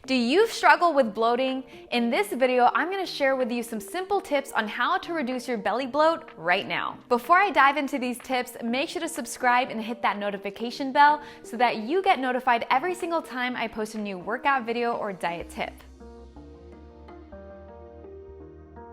Do you struggle with bloating? In this video, I'm going to share with you some simple tips on how to reduce your belly bloat right now. Before I dive into these tips, make sure to subscribe and hit that notification bell so that you get notified every single time I post a new workout video or diet tip.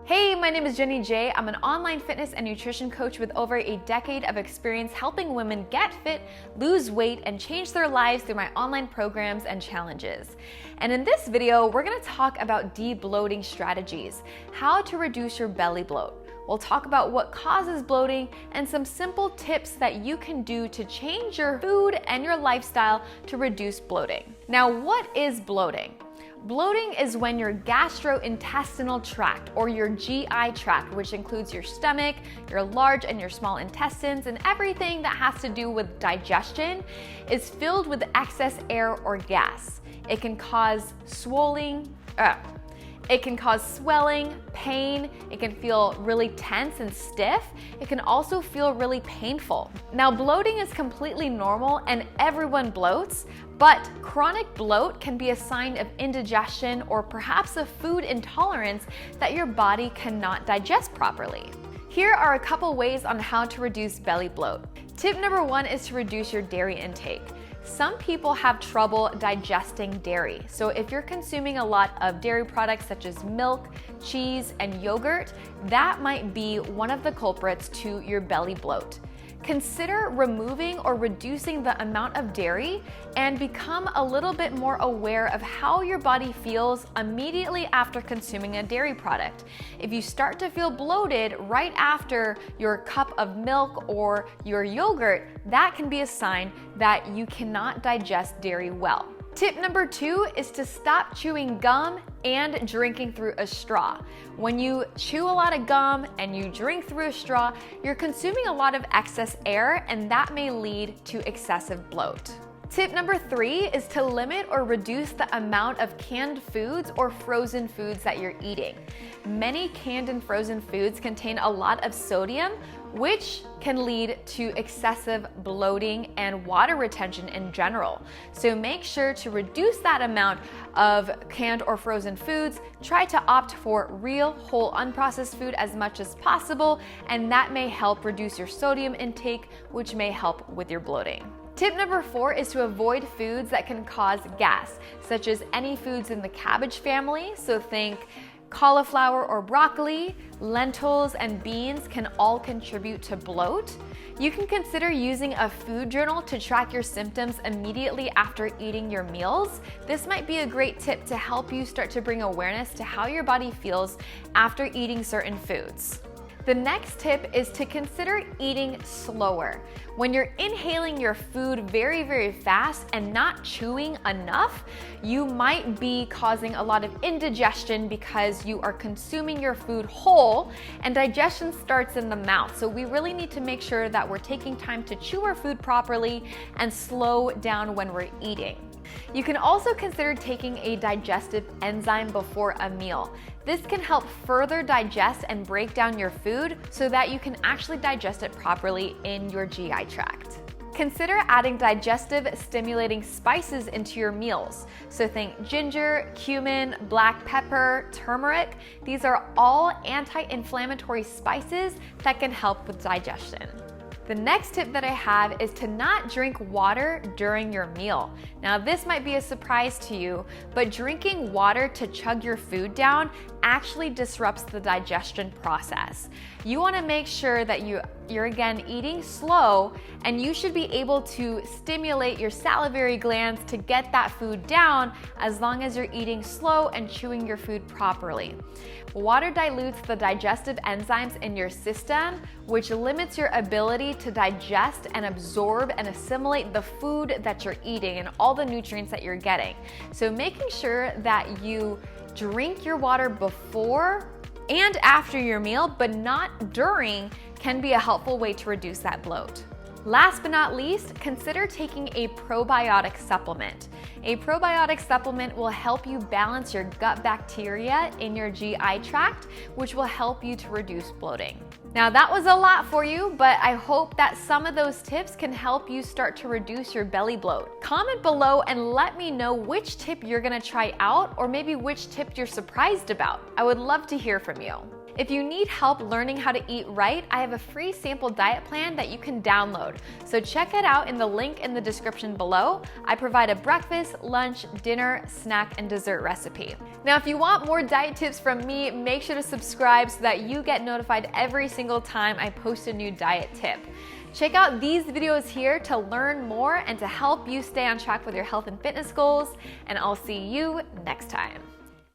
Hey, my name is Jenny J. I'm an online fitness and nutrition coach with over a decade of experience helping women get fit, lose weight, and change their lives through my online programs and challenges. And in this video, we're gonna talk about de-bloating strategies, how to reduce your belly bloat. We'll talk about what causes bloating and some simple tips that you can do to change your food and your lifestyle to reduce bloating. Now, what is bloating? Bloating is when your gastrointestinal tract, or your GI tract, which includes your stomach, your large and your small intestines, and everything that has to do with digestion, is filled with excess air or gas. It can cause swelling, pain, it can feel really tense and stiff. It can also feel really painful. Now, bloating is completely normal and everyone bloats, but chronic bloat can be a sign of indigestion or perhaps a food intolerance that your body cannot digest properly. Here are a couple ways on how to reduce belly bloat. Tip number one is to reduce your dairy intake. Some people have trouble digesting dairy. So if you're consuming a lot of dairy products such as milk, cheese, and yogurt, that might be one of the culprits to your belly bloat. Consider removing or reducing the amount of dairy and become a little bit more aware of how your body feels immediately after consuming a dairy product. If you start to feel bloated right after your cup of milk or your yogurt, that can be a sign that you cannot digest dairy well. Tip number two is to stop chewing gum and drinking through a straw. When you chew a lot of gum and you drink through a straw, you're consuming a lot of excess air, and that may lead to excessive bloat. Tip number three is to limit or reduce the amount of canned foods or frozen foods that you're eating. Many canned and frozen foods contain a lot of sodium, which can lead to excessive bloating and water retention in general. So make sure to reduce that amount of canned or frozen foods. Try to opt for real, whole, unprocessed food as much as possible, and that may help reduce your sodium intake, which may help with your bloating. Tip number four is to avoid foods that can cause gas, such as any foods in the cabbage family. So think cauliflower or broccoli, lentils, and beans can all contribute to bloat. You can consider using a food journal to track your symptoms immediately after eating your meals. This might be a great tip to help you start to bring awareness to how your body feels after eating certain foods. The next tip is to consider eating slower. When you're inhaling your food very, very fast and not chewing enough, you might be causing a lot of indigestion because you are consuming your food whole, and digestion starts in the mouth. So we really need to make sure that we're taking time to chew our food properly and slow down when we're eating. You can also consider taking a digestive enzyme before a meal. This can help further digest and break down your food so that you can actually digest it properly in your GI tract. Consider adding digestive stimulating spices into your meals. So think ginger, cumin, black pepper, turmeric. These are all anti-inflammatory spices that can help with digestion. The next tip that I have is to not drink water during your meal. Now, this might be a surprise to you, but drinking water to chug your food down actually disrupts the digestion process. You want to make sure that you're again eating slow, and you should be able to stimulate your salivary glands to get that food down as long as you're eating slow and chewing your food properly. Water dilutes the digestive enzymes in your system, which limits your ability to digest and absorb and assimilate the food that you're eating and all the nutrients that you're getting. So making sure that you drink your water before and after your meal, but not during, can be a helpful way to reduce that bloat. Last but not least, consider taking a probiotic supplement. A probiotic supplement will help you balance your gut bacteria in your GI tract, which will help you to reduce bloating. Now that was a lot for you, but I hope that some of those tips can help you start to reduce your belly bloat. Comment below and let me know which tip you're gonna try out, or maybe which tip you're surprised about. I would love to hear from you. If you need help learning how to eat right, I have a free sample diet plan that you can download. So check it out in the link in the description below. I provide a breakfast, lunch, dinner, snack, and dessert recipe. Now, if you want more diet tips from me, make sure to subscribe so that you get notified every single time I post a new diet tip. Check out these videos here to learn more and to help you stay on track with your health and fitness goals, and I'll see you next time.